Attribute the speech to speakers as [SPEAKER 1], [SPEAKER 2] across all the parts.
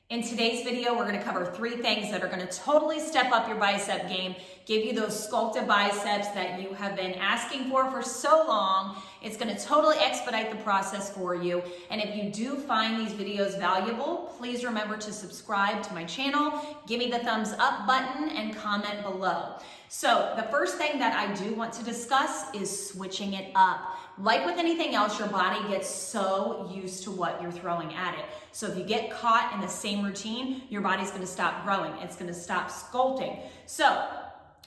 [SPEAKER 1] In today's video, we're going to cover 3 things that are going to totally step up your bicep game, give you those sculpted biceps that you have been asking for so long. It's going to totally expedite the process for you. And if you do find these videos valuable, please remember to subscribe to my channel, give me the thumbs up button, and comment below. So the first thing that I do want to discuss is switching it up. Like with anything else, your body gets so used to what you're throwing at it. So if you get caught in the same routine, your body's going to stop growing. It's going to stop sculpting. So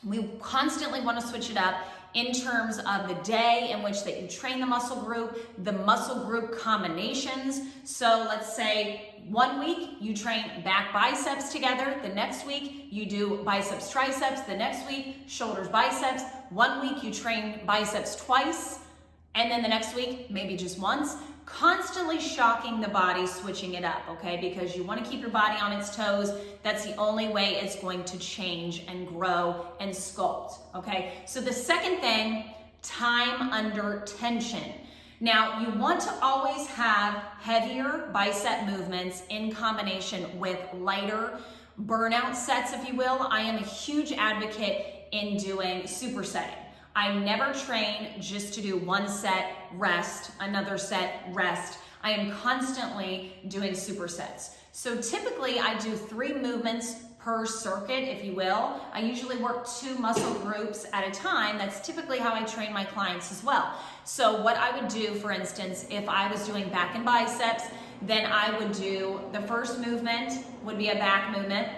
[SPEAKER 1] we constantly want to switch it up in terms of the day in which that you train the muscle group combinations. So let's say 1 week you train back biceps together, the next week you do biceps triceps, the next week shoulders biceps, 1 week you train biceps twice, and then the next week maybe just once. Constantly shocking the body, switching it up, okay? Because you want to keep your body on its toes. That's the only way it's going to change and grow and sculpt, okay? So the second thing, time under tension. Now, you want to always have heavier bicep movements in combination with lighter burnout sets, if you will. I am a huge advocate in doing supersetting. I never train just to do 1 set, rest, another set, rest. I am constantly doing supersets. So typically I do 3 movements per circuit, if you will. I usually work 2 muscle groups at a time. That's typically how I train my clients as well. So what I would do, for instance, if I was doing back and biceps, then I would do the first movement would be a back movement.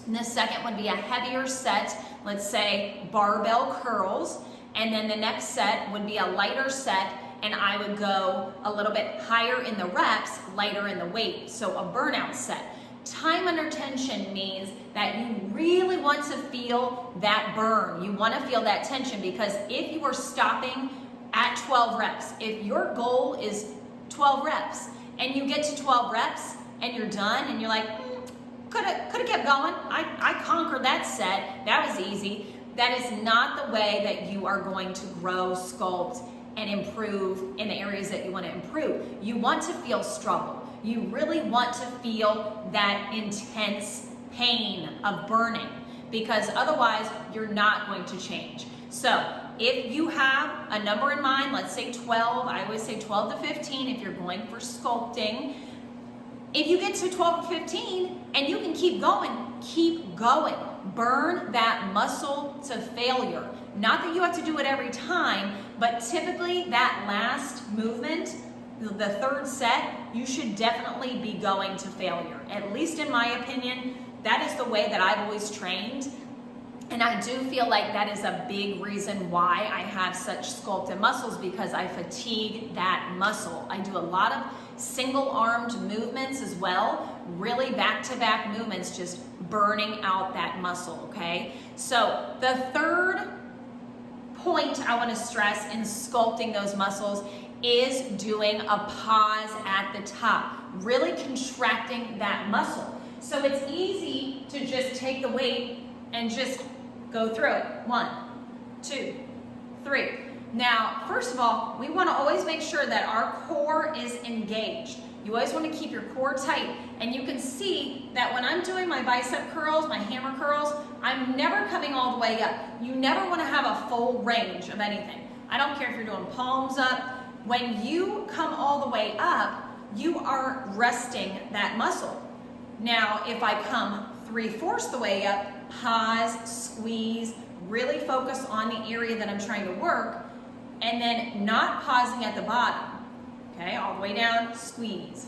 [SPEAKER 1] And the second would be a heavier set, let's say barbell curls. And then the next set would be a lighter set, and I would go a little bit higher in the reps, lighter in the weight, so a burnout set. Time under tension means that you really want to feel that burn. You want to feel that tension, because if you are stopping at 12 reps, if your goal is 12 reps, and you get to 12 reps, and you're done, and you're like, could have kept going, I conquered that set, that was easy. That is not the way that you are going to grow, sculpt, and improve in the areas that you want to improve. You want to feel struggle. You really want to feel that intense pain of burning, because otherwise you're not going to change. So if you have a number in mind, let's say 12, I always say 12 to 15 if you're going for sculpting. If you get to 12 or 15 and you can keep going, keep going. Burn that muscle to failure. Not that you have to do it every time, but typically that last movement, the 3rd set, you should definitely be going to failure. At least in my opinion, that is the way that I've always trained. And I do feel like that is a big reason why I have such sculpted muscles, because I fatigue that muscle. I do a lot of single-armed movements as well, really back-to-back movements, just burning out that muscle, okay? So the 3rd point I want to stress in sculpting those muscles is doing a pause at the top, really contracting that muscle. So it's easy to just take the weight and just go through it. 1, 2, 3. Now, first of all, we want to always make sure that our core is engaged. You always want to keep your core tight. And you can see that when I'm doing my bicep curls, my hammer curls, I'm never coming all the way up. You never want to have a full range of anything. I don't care if you're doing palms up. When you come all the way up, you are resting that muscle. Now, if I come 3/4 the way up, pause, squeeze, really focus on the area that I'm trying to work, and then not pausing at the bottom. Okay, all the way down, squeeze,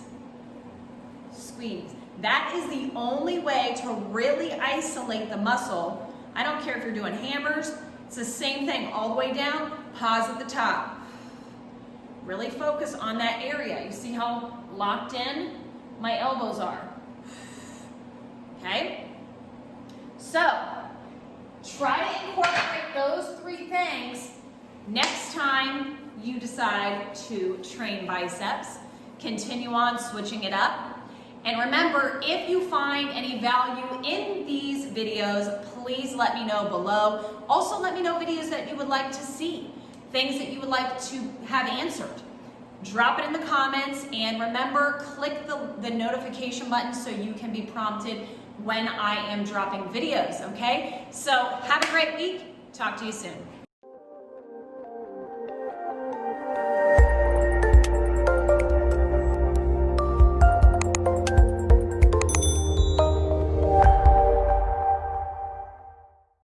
[SPEAKER 1] squeeze. That is the only way to really isolate the muscle. I don't care if you're doing hammers, it's the same thing, all the way down, pause at the top. Really focus on that area. You see how locked in my elbows are? Okay? So, try to incorporate those 3 things next time you decide to train biceps. Continue on switching it up. And remember, if you find any value in these videos, please let me know below. Also, let me know videos that you would like to see, things that you would like to have answered. drop it in the comments, and remember, click the notification button so you can be prompted when I am dropping videos, okay? So have a great week. Talk to you soon.